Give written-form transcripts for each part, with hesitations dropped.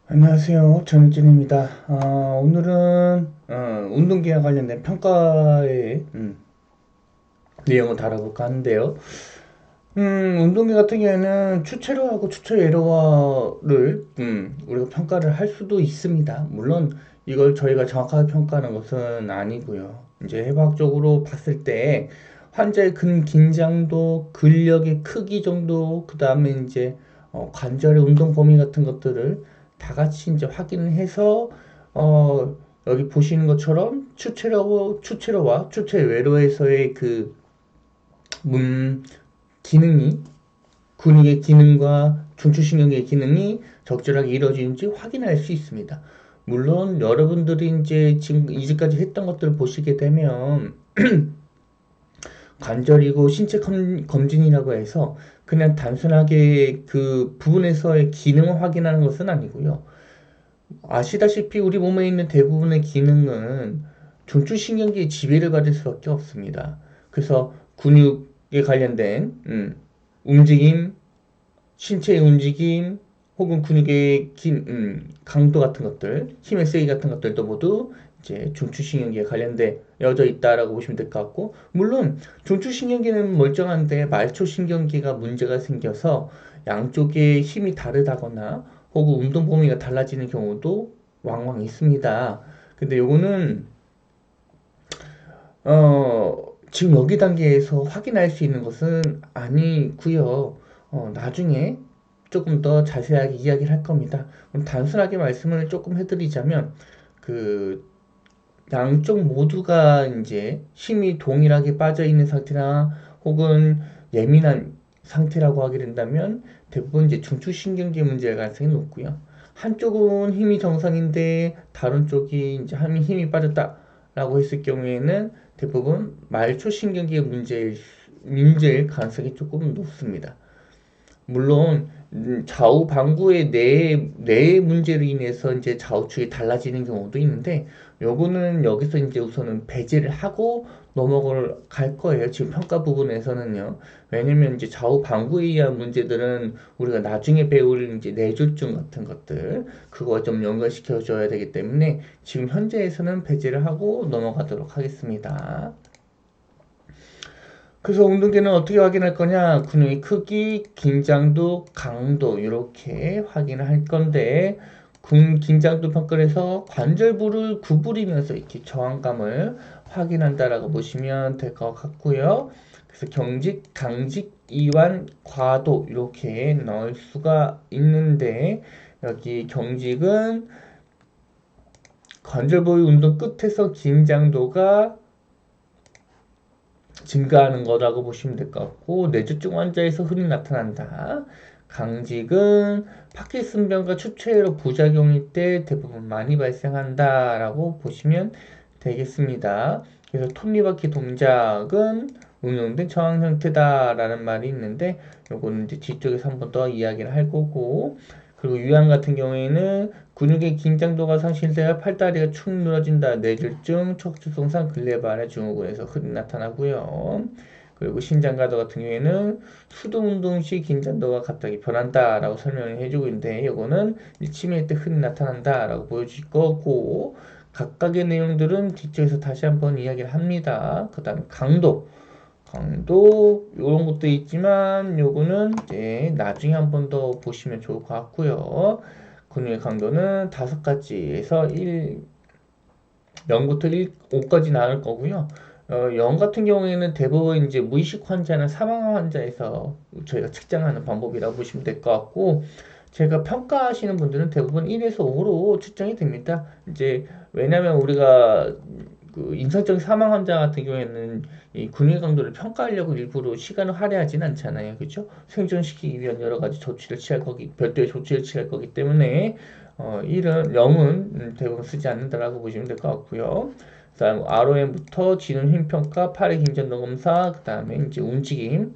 안녕하세요. 전일진입니다. 오늘은 운동기와 관련된 평가의 내용을 다뤄볼까 하는데요. 운동기 같은 경우에는 추체로하고 추체 에러를 우리가 평가를 할 수도 있습니다. 물론 이걸 저희가 정확하게 평가하는 것은 아니고요. 이제 해부학적으로 봤을 때 환자의 근긴장도, 근력의 크기 정도, 그 다음에 이제 관절의 운동 범위 같은 것들을 다 같이 이제 확인을 해서 어, 여기 보시는 것처럼 추체로와 추체 외로에서의 그 기능이 근육의 기능과 중추신경의 기능이 적절하게 이루어지는지 확인할 수 있습니다. 물론 여러분들이 이제 지금 이제까지 했던 것들을 보시게 되면 관절이고 신체 검진이라고 해서 그냥 단순하게 그 부분에서의 기능을 확인하는 것은 아니고요. 아시다시피 우리 몸에 있는 대부분의 기능은 중추신경계의 지배를 받을 수밖에 없습니다. 그래서 근육에 관련된 움직임, 신체의 움직임, 혹은 근육의 강도 같은 것들, 힘의 세기 같은 것들도 모두 이제 중추신경계에 관련되어져 있다라고 보시면 될 것 같고, 물론 중추신경계는 멀쩡한데 말초신경계가 문제가 생겨서 양쪽의 힘이 다르다거나 혹은 운동 범위가 달라지는 경우도 왕왕 있습니다. 근데 요거는 지금 여기 단계에서 확인할 수 있는 것은 아니고요. 나중에 조금 더 자세하게 이야기를 할 겁니다. 그럼 단순하게 말씀을 조금 해드리자면, 그, 양쪽 모두가 이제 힘이 동일하게 빠져 있는 상태나 혹은 예민한 상태라고 하게 된다면 대부분 이제 중추신경계 문제일 가능성이 높고요. 한쪽은 힘이 정상인데 다른 쪽이 이제 힘이 빠졌다라고 했을 경우에는 대부분 말초신경계 문제일 가능성이 조금 높습니다. 물론 좌우 방구의 뇌 문제로 인해서 이제 좌우축이 달라지는 경우도 있는데 요거는 여기서 이제 우선은 배제를 하고 넘어갈 갈 거예요. 지금 평가 부분에서는요. 왜냐면 이제 좌우 방구에 의한 문제들은 우리가 나중에 배울 이제 뇌졸중 같은 것들 그거 좀 연결시켜 줘야 되기 때문에 지금 현재에서는 배제를 하고 넘어가도록 하겠습니다. 그래서 운동기는 어떻게 확인할 거냐? 근육의 크기, 긴장도, 강도 이렇게 확인을 할 건데 긴장도 평가를 해서 관절부를 구부리면서 이렇게 저항감을 확인한다라고 보시면 될 것 같고요. 그래서 경직, 강직, 이완, 과도 이렇게 넣을 수가 있는데 여기 경직은 관절부의 운동 끝에서 긴장도가 증가하는 거라고 보시면 될 것 같고 뇌졸중 환자에서 흔히 나타난다. 강직은 파킨슨병과 추체로 부작용일 때 대부분 많이 발생한다라고 보시면 되겠습니다. 그래서 톱니바퀴 동작은 응용된 저항 형태다라는 말이 있는데 요거는 이제 뒤쪽에서 한 번 더 이야기를 할 거고 그리고 유양 같은 경우에는 근육의 긴장도가 상실되어 팔다리가 축 늘어진다. 뇌졸중, 척추손상, 근래발의 증후군에서 흔히 나타나고요. 그리고 신장가도 같은 경우에는 수동 운동 시 긴장도가 갑자기 변한다라고 설명을 해주고 있는데 이거는 치매 때 흔히 나타난다라고 보여줄 거고 각각의 내용들은 뒤쪽에서 다시 한번 이야기를 합니다. 그 다음 강도 이런 것도 있지만 요거는 이제 나중에 한 번 더 보시면 좋을 것 같고요. 근육의 강도는 다섯 가지에서 0부터 5까지 나눌 거고요. 0 같은 경우에는 대부분 이제 무의식 환자나 사망 환자에서 저희가 측정하는 방법이라고 보시면 될 것 같고, 제가 평가하시는 분들은 대부분 1에서 5로 측정이 됩니다. 이제, 왜냐면 우리가 그 임상적 사망 환자 같은 경우에는 이 근육 강도를 평가하려고 일부러 시간을 할애하진 않잖아요. 그렇죠? 생존시키기 위한 여러 가지 조치를 취할 거기, 별도의 조치를 취할 거기 때문에 0은 대부분 쓰지 않는다라고 보시면 될 것 같고요. 그다음 ROM부터 지능 힘 평가, 팔의 긴장도 검사, 그다음에 이제 움직임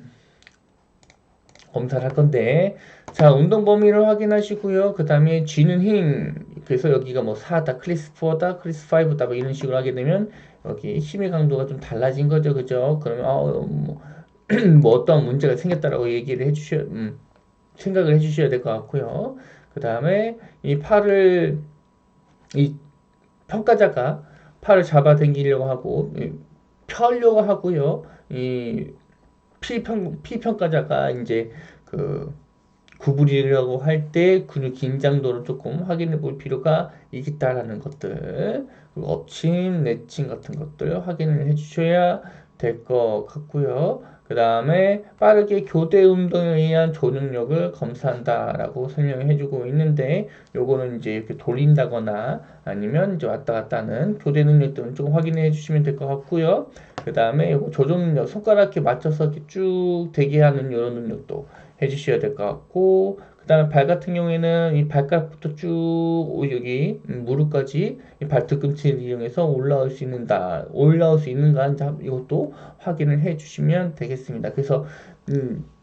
검사를 할 건데, 자, 운동 범위를 확인하시고요. 그 다음에 쥐는 힘, 그래서 여기가 뭐 4다, 클래스 4다, 클래스 5다, 뭐 이런 식으로 하게 되면, 여기 힘의 강도가 좀 달라진 거죠. 그죠? 그러면, 뭐 어떤 문제가 생겼다라고 얘기를 해주셔, 생각을 해주셔야 될 것 같고요. 그 다음에 이 평가자가 팔을 잡아당기려고 하고, 펴려고 하고요. 이 피평가자가 이제 그 구부리려고 할 때 근육 긴장도를 조금 확인해 볼 필요가 있겠다라는 것들, 그리고 엎침, 내침 같은 것들 확인을 해 주셔야 될 것 같고요. 그 다음에 빠르게 교대 운동에 의한 조직력을 검사한다라고 설명해 주고 있는데, 요거는 이제 이렇게 돌린다거나 아니면 이제 왔다 갔다 하는 교대 능력 등을 좀 확인해 주시면 될 것 같고요. 그 다음에 요거 조정 능력, 손가락에 맞춰서 이렇게 쭉 대게 하는 이런 능력도 해주셔야 될 것 같고, 그 다음에 발 같은 경우에는 이 발가락부터 쭉 여기 무릎까지 이 발뒤꿈치를 이용해서 올라올 수 있는가 이것도 확인을 해 주시면 되겠습니다. 그래서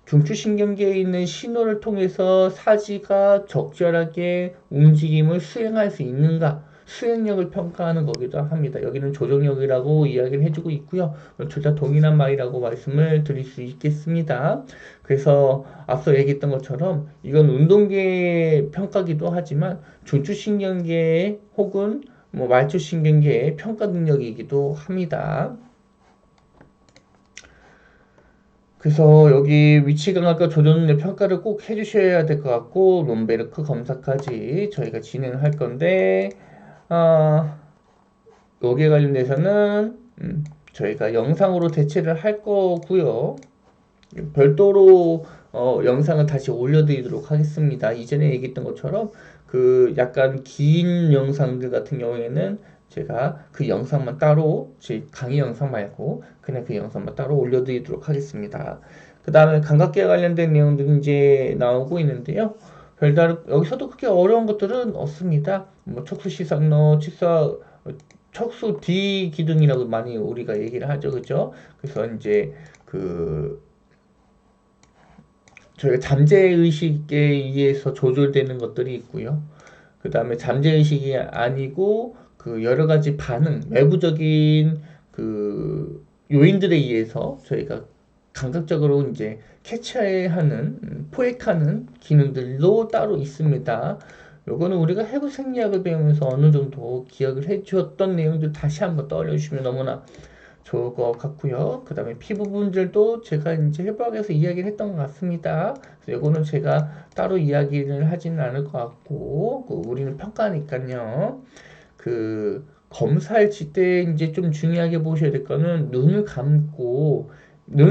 중추신경계에 있는 신호를 통해서 사지가 적절하게 움직임을 수행할 수 있는가, 수행력을 평가하는 거기도 합니다. 여기는 조정력이라고 이야기를 해주고 있고요. 둘 다 동일한 말이라고 말씀을 드릴 수 있겠습니다. 그래서 앞서 얘기했던 것처럼 이건 운동계의 평가기도 하지만 중추신경계 혹은 뭐 말초신경계의 평가 능력이기도 합니다. 그래서 여기 위치 감각과 조정 능력 평가를 꼭 해주셔야 될 것 같고, 롬베르크 검사까지 저희가 진행을 할 건데, 여기에 관련돼서는 저희가 영상으로 대체를 할 거고요. 별도로 영상을 다시 올려드리도록 하겠습니다. 이전에 얘기했던 것처럼 그 약간 긴 영상들 같은 경우에는 제가 그 영상만 따로, 제 강의 영상 말고 그냥 그 영상만 따로 올려드리도록 하겠습니다. 그 다음에 감각계와 관련된 내용들이 이제 나오고 있는데요. 별다른 여기서도 그렇게 어려운 것들은 없습니다. 뭐 척수시상로, 척수 D 기둥이라고 많이 우리가 얘기를 하죠, 그죠? 그래서 이제 저희가 잠재의식에 의해서 조절되는 것들이 있고요. 그 다음에 잠재의식이 아니고 그 여러 가지 반응, 외부적인 그 요인들에 의해서 저희가 감각적으로 이제 캐치하는, 포획하는 기능들도 따로 있습니다. 요거는 우리가 해부 생리학을 배우면서 어느 정도 기억을 해 주었던 내용들 다시 한번 떠올려 주시면 너무나 좋을 것 같고요. 그 다음에 피부 분들도 제가 이제 해부학에서 이야기를 했던 것 같습니다. 그래서 이거는 제가 따로 이야기를 하지는 않을 것 같고, 우리는 평가니까요. 그 검사할 때 이제 좀 중요하게 보셔야 될 거는 눈을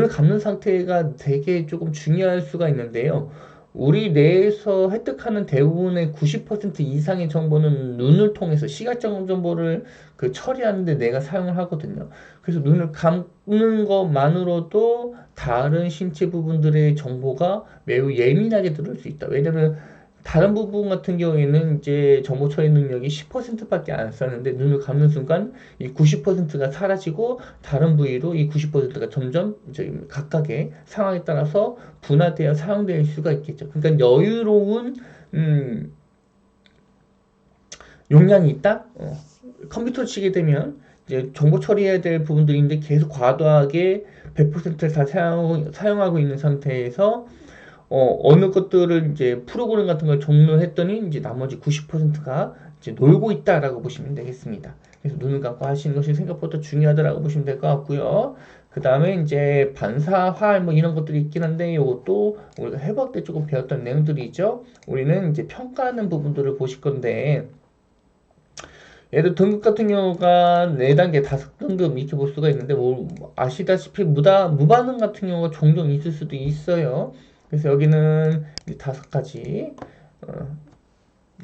감는 상태가 되게 조금 중요할 수가 있는데요. 우리 뇌에서 획득하는 대부분의 90% 이상의 정보는 눈을 통해서 시각적 정보를 그 처리하는데 뇌가 사용을 하거든요. 그래서 눈을 감는 것만으로도 다른 신체 부분들의 정보가 매우 예민하게 들을 수 있다. 왜냐면 다른 부분 같은 경우에는 이제 정보 처리 능력이 10%밖에 안 썼는데 눈을 감는 순간 이 90%가 사라지고 다른 부위로 이 90%가 점점 이제 각각의 상황에 따라서 분화되어 사용될 수가 있겠죠. 그러니까 여유로운 용량이 있다. 컴퓨터를 치게 되면 이제 정보 처리해야 될 부분들인데 계속 과도하게 100%를 다 사용하고 있는 상태에서 어느 것들을 이제 프로그램 같은 걸 종료했더니 이제 나머지 90%가 이제 놀고 있다라고 보시면 되겠습니다. 그래서 눈을 감고 하시는 것이 생각보다 중요하다라고 보시면 될 것 같고요. 그 다음에 이제 반사활 뭐 이런 것들이 있긴 한데 이것도 우리가 해부학 때 조금 배웠던 내용들이죠. 우리는 이제 평가하는 부분들을 보실 건데, 얘들 등급 같은 경우가 4단계, 5등급 이렇게 볼 수가 있는데, 뭐 아시다시피 무반응 같은 경우가 종종 있을 수도 있어요. 그래서 여기는 5가지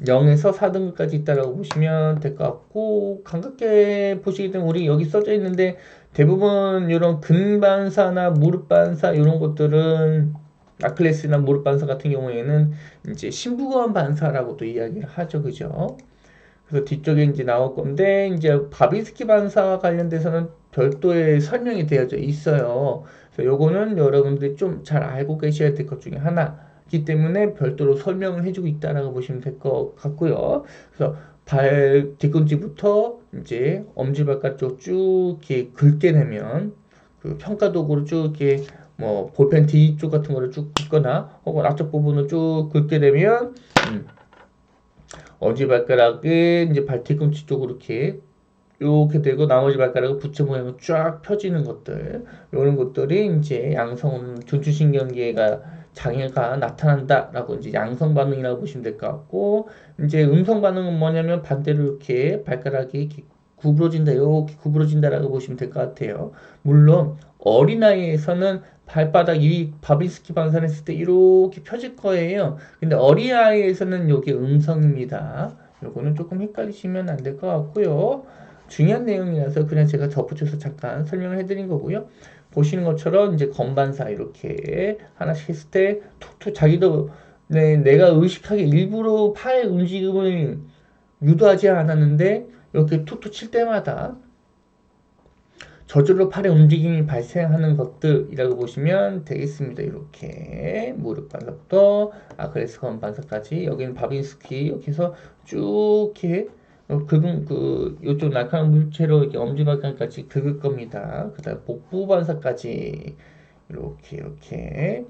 0에서 4등급까지 있다라고 보시면 될 것 같고, 감각계 보시게 되면 우리 여기 써져 있는데 대부분 이런 근반사나 무릎반사 이런 것들은 아클레스나 무릎반사 같은 경우에는 이제 신부관 반사라고도 이야기를 하죠, 그죠? 그래서 뒤쪽에 이제 나올 건데, 이제 바비스키 반사와 관련돼서는 별도의 설명이 되어져 있어요. 그래서 요거는 여러분들이 좀 잘 알고 계셔야 될 것 중에 하나이기 때문에 별도로 설명을 해주고 있다라고 보시면 될 것 같고요. 그래서 발 뒤꿈치부터 이제 엄지발가락 쪽 쭉 이렇게 긁게 되면 그 평가 도구로 쭉 이렇게 뭐 볼펜 뒤쪽 같은 거를 쭉 긁거나 혹은 앞쪽 부분을 쭉 긁게 되면 엄지발가락에 이제 발뒤꿈치 쪽으로 이렇게 되고 나머지 발가락은 부채 모양으로 쫙 펴지는 것들, 이런 것들이 이제 양성 중추신경계가 장애가 나타난다라고 이제 양성 반응이라고 보시면 될 것 같고, 이제 음성 반응은 뭐냐면 반대로 이렇게 발가락이 이렇게 구부러진다, 이렇게 구부러진다라고 보시면 될 것 같아요. 물론 어린아이에서는 발바닥 이 바비스키 방사했을 때 이렇게 펴질 거예요. 근데 어린아이에서는 이게 음성입니다. 요거는 조금 헷갈리시면 안 될 것 같고요. 중요한 내용이라서 그냥 제가 덧붙여서 잠깐 설명을 해드린 거고요. 보시는 것처럼 이제 건반사 이렇게 하나씩 했을 때 툭툭 자기도 내가 의식하게 일부러 팔의 움직임을 유도하지 않았는데 이렇게 툭툭 칠 때마다 저절로 팔의 움직임이 발생하는 것들이라고 보시면 되겠습니다. 이렇게 무릎 반사부터 아크레스 건반사까지, 여기는 바빈스키 이렇게 해서 쭉 이렇게 요쪽 날카로운 물체로 이렇게 엄지발가락까지 긁을 겁니다. 그 다음 복부 반사까지 이렇게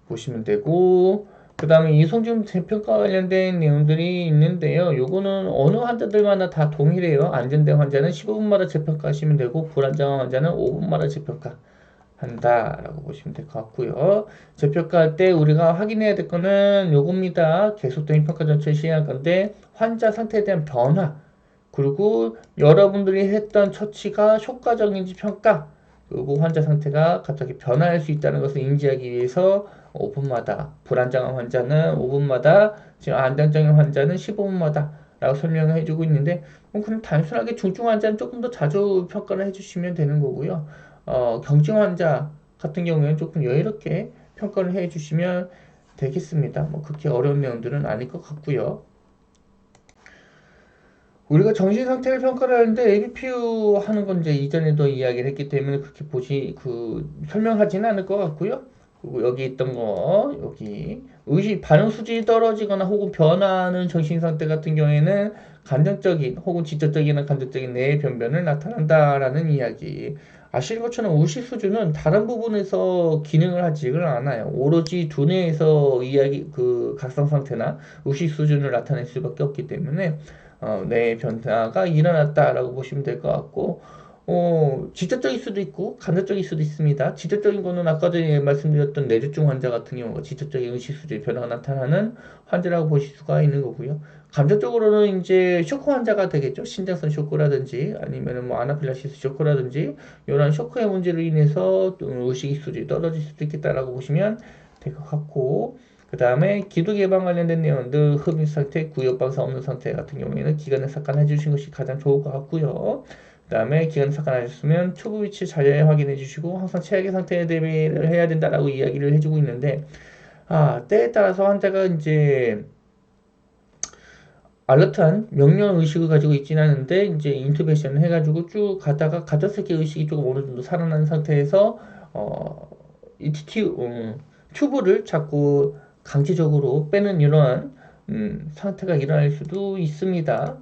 보시면 되고, 그 다음에 이송중 재평가 관련된 내용들이 있는데요. 요거는 어느 환자들마다 다 동일해요. 안전된 환자는 15분마다 재평가하시면 되고, 불안정한 환자는 5분마다 재평가 한다라고 보시면 될 것 같고요. 재평가할 때 우리가 확인해야 될 거는 요겁니다. 계속적인 평가 전체를 시행할 건데, 환자 상태에 대한 변화, 그리고 여러분들이 했던 처치가 효과적인지 평가, 그리고 환자 상태가 갑자기 변화할 수 있다는 것을 인지하기 위해서 5분마다, 불안정한 환자는 5분마다, 지금 안정적인 환자는 15분마다 라고 설명을 해주고 있는데, 그럼 단순하게 중증 환자는 조금 더 자주 평가를 해주시면 되는 거고요. 경증 환자 같은 경우에는 조금 여유롭게 평가를 해주시면 되겠습니다. 뭐 그렇게 어려운 내용들은 아닐 것 같고요. 우리가 정신 상태를 평가를 하는데 ABPU 하는 건 이제 이전에도 이야기를 했기 때문에 그렇게 설명하지는 않을 것 같고요. 그리고 여기 있던 거, 여기 의식 반응 수준이 떨어지거나 혹은 변화하는 정신 상태 같은 경우에는 감정적인 혹은 지적적이나 감정적인 뇌의 변변을 나타난다라는 이야기. 아실 것처럼 의식 수준은 다른 부분에서 기능을 하지를 않아요. 오로지 두뇌에서 각성 상태나 의식 수준을 나타낼 수밖에 없기 때문에 뇌의 변화가 일어났다라고 보시면 될 것 같고, 지적적일 수도 있고 간접적일 수도 있습니다. 지적적인 거는 아까 전에 말씀드렸던 뇌졸중 환자 같은 경우가 지적적인 의식 수준의 변화가 나타나는 환자라고 보실 수가 있는 거고요. 감정적으로는 이제 쇼크 환자가 되겠죠. 신장성 쇼크라든지 아니면은 뭐 아나필락시스 쇼크라든지 이런 쇼크의 문제로 인해서 의식 수준이 떨어질 수도 있겠다라고 보시면 될 것 같고, 그 다음에 기도 예방 관련된 내용들, 흡입 상태, 구역방사 없는 상태 같은 경우에는 기관을 삭간해 주신 것이 가장 좋을 것 같고요. 그 다음에 기관을 삭간하셨으면 초부 위치 잘 확인해 주시고 항상 최악의 상태에 대비를 해야 된다라고 이야기를 해주고 있는데, 때에 따라서 환자가 이제 알러트한 명령 의식을 가지고 있지는 않은데 이제 인투베이션을 해가지고 쭉 가다가 가졌을 때 의식이 조금 어느 정도 살아난 상태에서 튜브를 자꾸 강제적으로 빼는 이러한 상태가 일어날 수도 있습니다.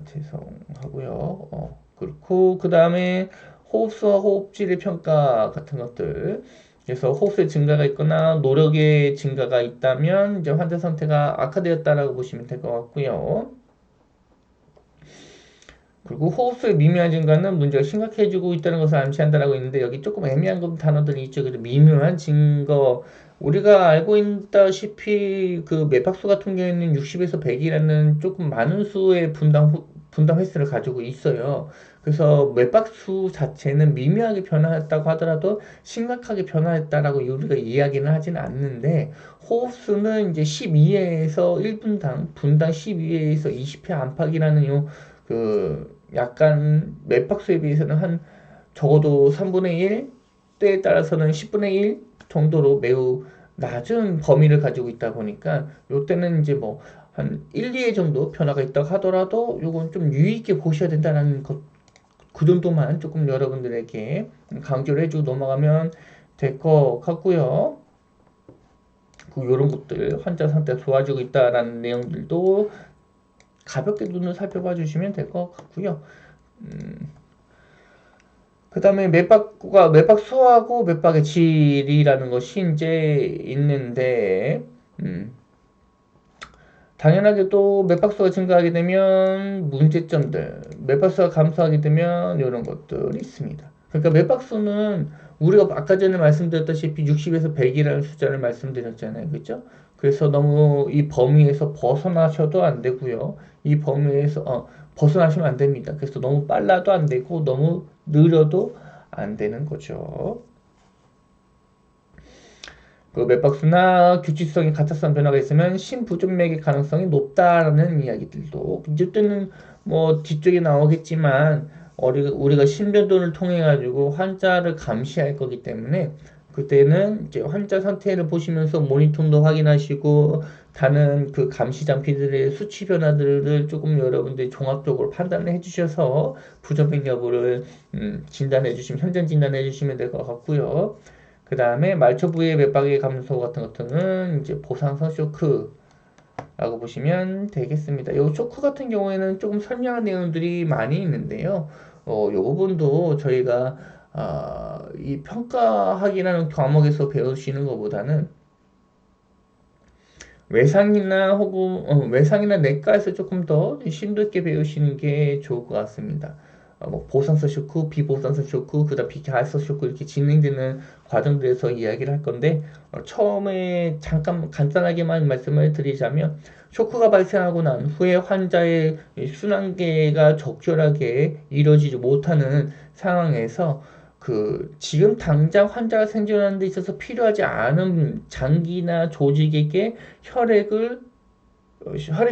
죄송하고요. 그렇고 그 다음에 호흡수와 호흡질의 평가 같은 것들. 그래서 호흡수의 증가가 있거나 노력의 증가가 있다면 이제 환자 상태가 악화되었다라고 보시면 될 것 같고요. 그리고 호흡수의 미묘한 증가는 문제가 심각해지고 있다는 것을 암시한다라고 있는데, 여기 조금 애매한 단어들이 있죠. 그래서 미묘한 증거, 우리가 알고 있다시피 그 맥박수 같은 경우에는 60에서 100이라는 조금 많은 수의 분당 횟수를 가지고 있어요. 그래서 맥박수 자체는 미묘하게 변화했다고 하더라도 심각하게 변화했다라고 우리가 이야기는 하지는 않는데, 호흡수는 이제 12회에서 1분당, 분당 12회에서 20회 안팎이라는 약간 맥박수에 비해서는 한 적어도 3분의 1, 때에 따라서는 10분의 1 정도로 매우 낮은 범위를 가지고 있다 보니까 요때는 이제 뭐 한 1, 2회 정도 변화가 있다고 하더라도 요건 좀 유의있게 보셔야 된다는 것, 그 정도만 조금 여러분들에게 강조를 해주고 넘어가면 될 것 같고요. 요런 것들, 환자 상태가 좋아지고 있다라는 내용들도 가볍게 눈을 살펴봐 주시면 될 것 같고요. 그 다음에 맥박수하고 맥박의 질이라는 것이 이제 있는데, 당연하게 또 맥박수가 증가하게 되면 문제점들, 맥박수가 감소하게 되면 이런 것들이 있습니다. 그러니까 맥박수는 우리가 아까 전에 말씀드렸다시피 60에서 100이라는 숫자를 말씀드렸잖아요. 그죠? 그래서 너무 이 범위에서 벗어나셔도 안 되고요. 이 범위에서 벗어나시면 안 됩니다. 그래서 너무 빨라도 안 되고 너무 느려도 안 되는 거죠. 그 맥박수나 규칙성이 가차성 변화가 있으면 심부전맥의 가능성이 높다라는 이야기들도 이제때는 뭐 뒤쪽에 나오겠지만 우리가 심전도를 통해 가지고 환자를 감시할 거기 때문에 그때는 이제 환자 상태를 보시면서 모니터도 확인하시고 다른 그 감시 장비들의 수치 변화들을 조금 여러분들이 종합적으로 판단을 해주셔서 부정맥 여부를 진단해 주시면 현장 진단해 주시면 될 것 같고요. 그 다음에 말초 부위의 맥박의 감소 같은 것들은 이제 보상성 쇼크라고 보시면 되겠습니다. 이 쇼크 같은 경우에는 조금 설명한 내용들이 많이 있는데요. 이 부분도 저희가 이 평가학이라는 과목에서 배우시는 것보다는 외상이나 혹은 외상이나 내과에서 조금 더 심도 있게 배우시는 게 좋을 것 같습니다. 뭐 보상성 쇼크, 비보상성 쇼크, 그다음 비가해성 쇼크 이렇게 진행되는 과정들에서 이야기를 할 건데 처음에 잠깐 간단하게만 말씀을 드리자면 쇼크가 발생하고 난 후에 환자의 순환계가 적절하게 이루어지지 못하는 상황에서 그 지금 당장 환자가 생존하는 데 있어서 필요하지 않은 장기나 조직에게 혈액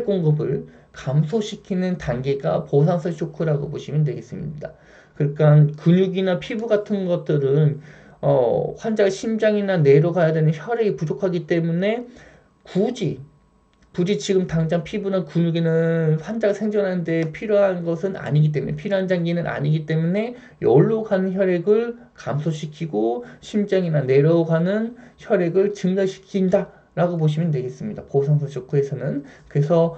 공급을 감소시키는 단계가 보상성 쇼크라고 보시면 되겠습니다. 그러니까 근육이나 피부 같은 것들은 환자가 심장이나 뇌로 가야 되는 혈액이 부족하기 때문에 굳이 지금 당장 피부나 근육에는 환자가 생존하는데 필요한 것은 아니기 때문에 필요한 장기는 아니기 때문에 여기로 가는 혈액을 감소시키고 심장이나 뇌로 가는 혈액을 증가시킨다 라고 보시면 되겠습니다. 보상성 쇼크에서는 그래서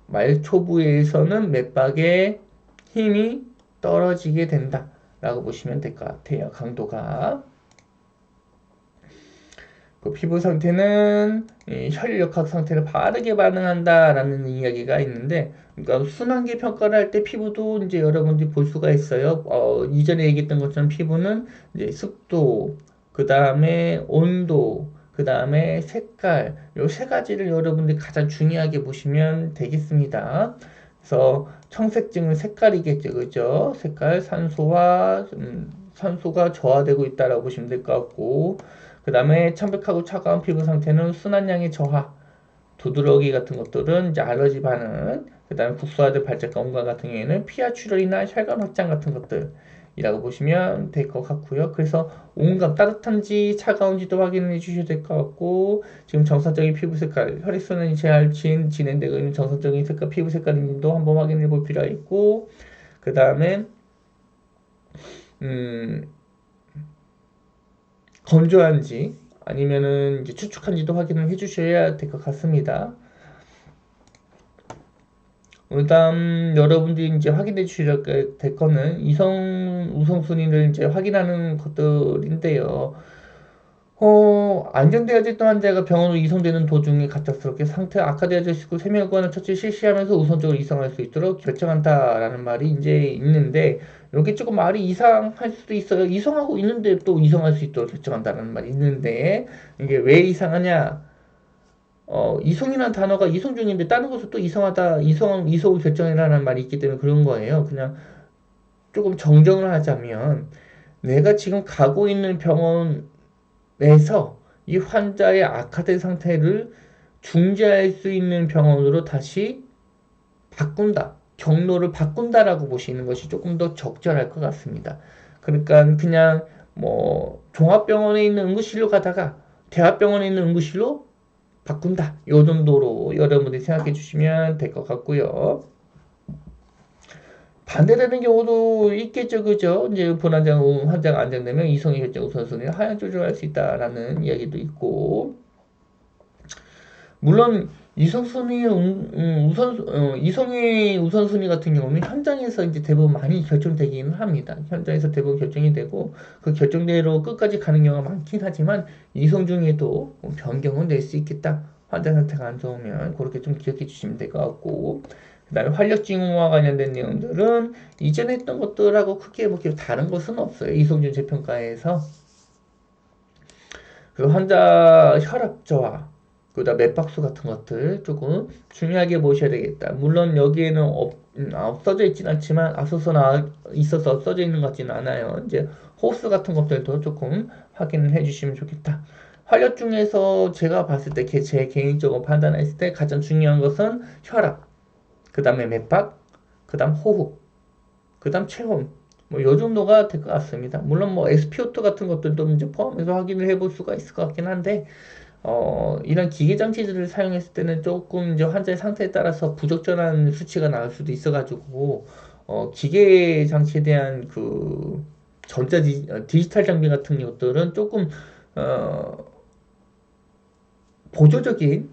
말초부에서는 맥박의 힘이 떨어지게 된다 라고 보시면 될 것 같아요. 강도가 그 피부 상태는 혈력학 상태를 바르게 반응한다라는 이야기가 있는데, 그러니까 순환계 평가를 할 때 피부도 이제 여러분들이 볼 수가 있어요. 이전에 얘기했던 것처럼 피부는 이제 습도, 그 다음에 온도, 그 다음에 색깔, 요 세 가지를 여러분들이 가장 중요하게 보시면 되겠습니다. 그래서 청색증은 색깔이겠죠, 그죠? 색깔, 산소가 저하되고 있다라고 보시면 될 것 같고, 그 다음에 창백하고 차가운 피부 상태는 순환량의 저하, 두드러기 같은 것들은 이제 알러지 반응, 그 다음에 국소화된 발작과 온감 같은 경우에는 피하 출혈이나 혈관 확장 같은 것들이라고 보시면 될 것 같고요. 그래서 온감 따뜻한지 차가운지도 확인해 주셔야 될 것 같고, 지금 정상적인 피부 색깔, 혈액순환이 잘 진행되고 있는 정상적인 색깔, 피부 색깔인지도 한번 확인해 볼 필요가 있고, 그 다음에 건조한지 아니면은 이제 축축한지도 확인을 해주셔야 될 것 같습니다. 그다음 여러분들이 이제 확인해 주셔야 될 거는 우선순위를 이제 확인하는 것들인데요. 안정되어져 있던 환자가 병원으로 이송되는 도중에 갑작스럽게 상태가 악화되어져 있고 세밀관을 처치 실시하면서 우선적으로 이송할 수 있도록 결정한다라는 말이 이제 있는데 여기 조금 말이 이상할 수도 있어요. 이송하고 있는데 또 이송할 수 있도록 결정한다라는 말이 있는데 이게 왜 이상하냐? 이송이라는 단어가 이송 중인데 다른 곳을 또 이송하다 이송을 결정해라는 말이 있기 때문에 그런 거예요. 그냥 조금 정정을 하자면 내가 지금 가고 있는 병원 내서 이 환자의 악화된 상태를 중지할 수 있는 병원으로 다시 바꾼다. 경로를 바꾼다라고 보시는 것이 조금 더 적절할 것 같습니다. 그러니까 그냥 뭐 종합병원에 있는 응급실로 가다가 대학병원에 있는 응급실로 바꾼다. 요 정도로 여러분들이 생각해 주시면 될 것 같고요. 반대되는 경우도 있겠죠, 그죠? 이제 환자가 안정되면 이송의 결정 우선순위를 하향 조절할 수 있다라는 이야기도 있고, 물론 이성의 우선순위 같은 경우는 현장에서 이제 대부분 많이 결정되기는 합니다. 현장에서 대부분 결정이 되고, 그 결정대로 끝까지 가는 경우가 많긴 하지만, 이성 중에도 변경은 낼 수 있겠다. 환자 상태가 안 좋으면, 그렇게 좀 기억해 주시면 될 것 같고, 그 다음에 활력 징후와 관련된 내용들은 이전에 했던 것들하고 크게 뭐 다른 것은 없어요. 이성준 재평가에서. 그 환자 혈압 저하, 그다음 맥박수 같은 것들 조금 중요하게 보셔야 되겠다. 물론 여기에는 써져 있진 않지만 앞서서 있어서 써져 있는 것 같지는 않아요. 이제 호스 같은 것들도 조금 확인을 해주시면 좋겠다. 활력 중에서 제가 봤을 때 제 개인적으로 판단했을 때 가장 중요한 것은 혈압, 그 다음에 맥박, 그 다음 호흡, 그 다음 체온, 뭐 요 정도가 될 것 같습니다. 물론 뭐 SpO2 같은 것들도 이제 포함해서 확인을 해볼 수가 있을 것 같긴 한데, 이런 기계 장치들을 사용했을 때는 조금 이제 환자의 상태에 따라서 부적절한 수치가 나올 수도 있어가지고, 기계 장치에 대한 그 디지털 장비 같은 것들은 조금, 어, 보조적인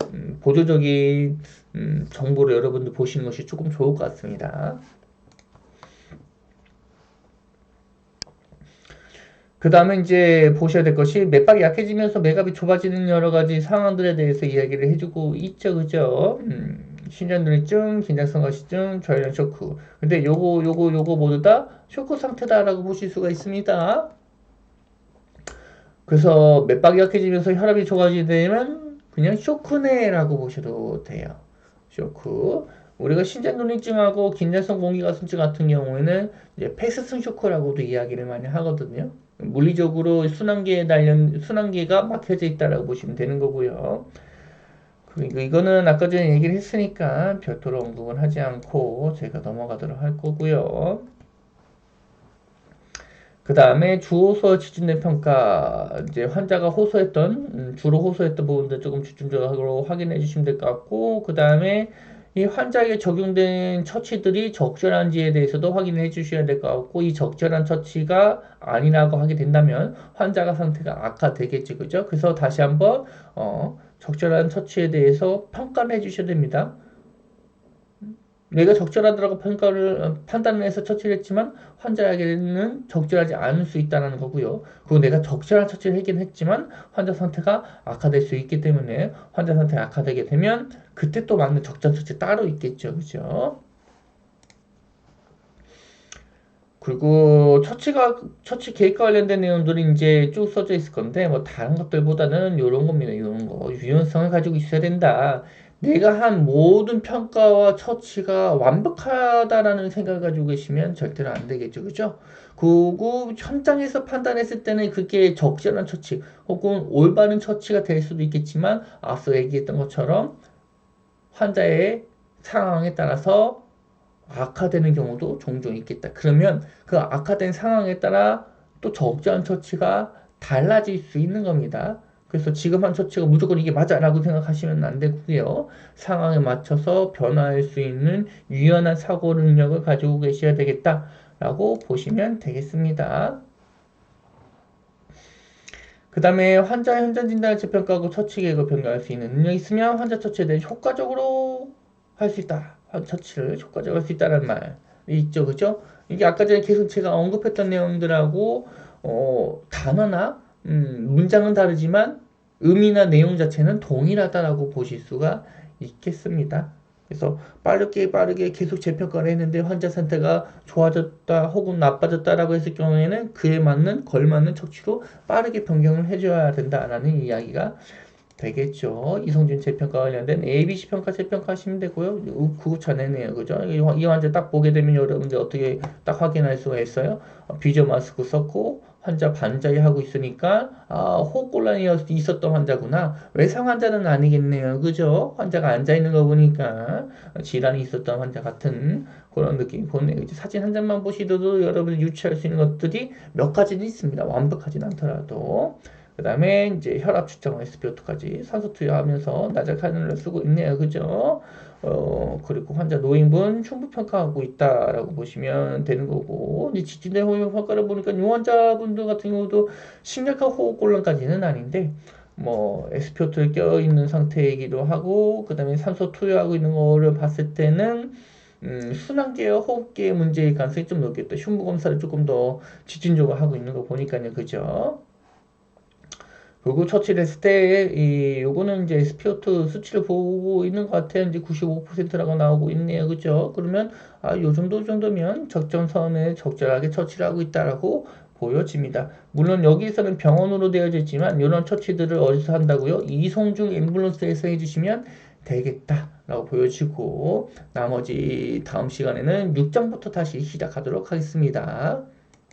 정보를 여러분들 보시는 것이 조금 좋을 것 같습니다. 그 다음에 이제 보셔야 될 것이 맥박이 약해지면서 맥압이 좁아지는 여러 가지 상황들에 대해서 이야기를 해주고 있죠, 그죠? 신전두리증, 긴장성 과시증, 저혈량 쇼크. 근데 요거 모두 다 쇼크 상태다라고 보실 수가 있습니다. 그래서 맥박이 약해지면서 혈압이 좁아지게 되면 그냥 쇼크네라고 보셔도 돼요. 쇼크. 우리가 신장독립증하고 긴장성 공기가슴증 같은 경우에는 이제 패스슨 쇼크라고도 이야기를 많이 하거든요. 물리적으로 순환계가 막혀져 있다라고 보시면 되는 거고요. 그리고 이거는 아까 전에 얘기를 했으니까 별도로 언급은 하지 않고 제가 넘어가도록 할 거고요. 그 다음에 주호소 기준된 평가, 이제 환자가 주로 호소했던 부분들 조금 집중적으로 확인해 주시면 될 것 같고, 그 다음에 이 환자에게 적용된 처치들이 적절한지에 대해서도 확인해 주셔야 될 것 같고, 이 적절한 처치가 아니라고 하게 된다면 환자가 상태가 악화되겠죠, 그죠? 그래서 다시 한번, 적절한 처치에 대해서 평가를 해 주셔야 됩니다. 내가 적절하다고 판단을 해서 처치를 했지만 환자에게는 적절하지 않을 수 있다는 거고요. 그리고 내가 적절한 처치를 하긴 했지만 환자 상태가 악화될 수 있기 때문에 환자 상태가 악화되게 되면 그때 또 맞는 적절한 처치 따로 있겠죠. 그죠? 그리고 처치 계획과 관련된 내용들이 이제 쭉 써져 있을 건데, 뭐, 다른 것들보다는 이런 겁니다. 이런 거. 유연성을 가지고 있어야 된다. 내가 한 모든 평가와 처치가 완벽하다라는 생각을 가지고 계시면 절대로 안 되겠죠. 그죠? 그리고 현장에서 판단했을 때는 그게 적절한 처치, 혹은 올바른 처치가 될 수도 있겠지만, 앞서 얘기했던 것처럼 환자의 상황에 따라서 악화되는 경우도 종종 있겠다. 그러면 그 악화된 상황에 따라 또 적절한 처치가 달라질 수 있는 겁니다. 그래서 지금 한 처치가 무조건 이게 맞아라고 생각하시면 안 되고요. 상황에 맞춰서 변화할 수 있는 유연한 사고 능력을 가지고 계셔야 되겠다라고 보시면 되겠습니다. 그 다음에 환자 현장 진단을 재평가하고 처치 계획을 변경할 수 있는 능력이 있으면 환자 처치에 대해 효과적으로 할 수 있다. 처치를 효과적으로 할 수 있다는 말이 있죠. 그죠? 이게 아까 전에 계속 제가 언급했던 내용들하고, 단어나, 문장은 다르지만 의미나 내용 자체는 동일하다라고 보실 수가 있겠습니다. 그래서 빠르게 계속 재평가를 했는데 환자 상태가 좋아졌다 혹은 나빠졌다라고 했을 경우에는 그에 맞는 걸맞는 처치로 빠르게 변경을 해줘야 된다라는 이야기가 되겠죠. 이성준 재평가 관련된 ABC 평가 재평가하시면 되고요. 구급차 내네요. 그죠? 이 환자 딱 보게 되면 여러분들 어떻게 딱 확인할 수가 있어요? 비저 마스크 썼고 환자 반자리 하고 있으니까 호흡곤란이 있었던 환자구나. 외상 환자는 아니겠네요. 그죠? 환자가 앉아 있는 거 보니까 질환이 있었던 환자 같은 그런 느낌이 보네요. 이제 사진 한 장만 보시더라도 여러분이 유추할 수 있는 것들이 몇 가지는 있습니다. 완벽하진 않더라도. 그 다음에 이제 혈압 측정 SpO2까지 산소 투여하면서 나자카닌을 쓰고 있네요. 그죠? 그리고 환자 노인분 충분 평가하고 있다라고 보시면 되는 거고, 이제 지진대 호흡 평가를 보니까 이 환자분들 같은 경우도 심각한 호흡곤란까지는 아닌데, 뭐 SpO2를 껴 있는 상태이기도 하고, 그 다음에 산소 투여하고 있는 거를 봤을 때는 순환계와 호흡기의 문제일 가능성이 좀 높겠다. 흉부 검사를 조금 더 집중적으로 하고 있는 거 보니까요, 그죠? 그리고 처치를 했을 때, 요거는 이제 SpO2 수치를 보고 있는 것 같아요. 이제 95%라고 나오고 있네요. 그죠? 그러면, 요 정도면 적정선에 적절하게 처치를 하고 있다라고 보여집니다. 물론 여기에서는 병원으로 되어져 있지만, 이런 처치들을 어디서 한다고요? 이송중 앰뷸런스에서 해주시면 되겠다라고 보여지고, 나머지 다음 시간에는 6장부터 다시 시작하도록 하겠습니다.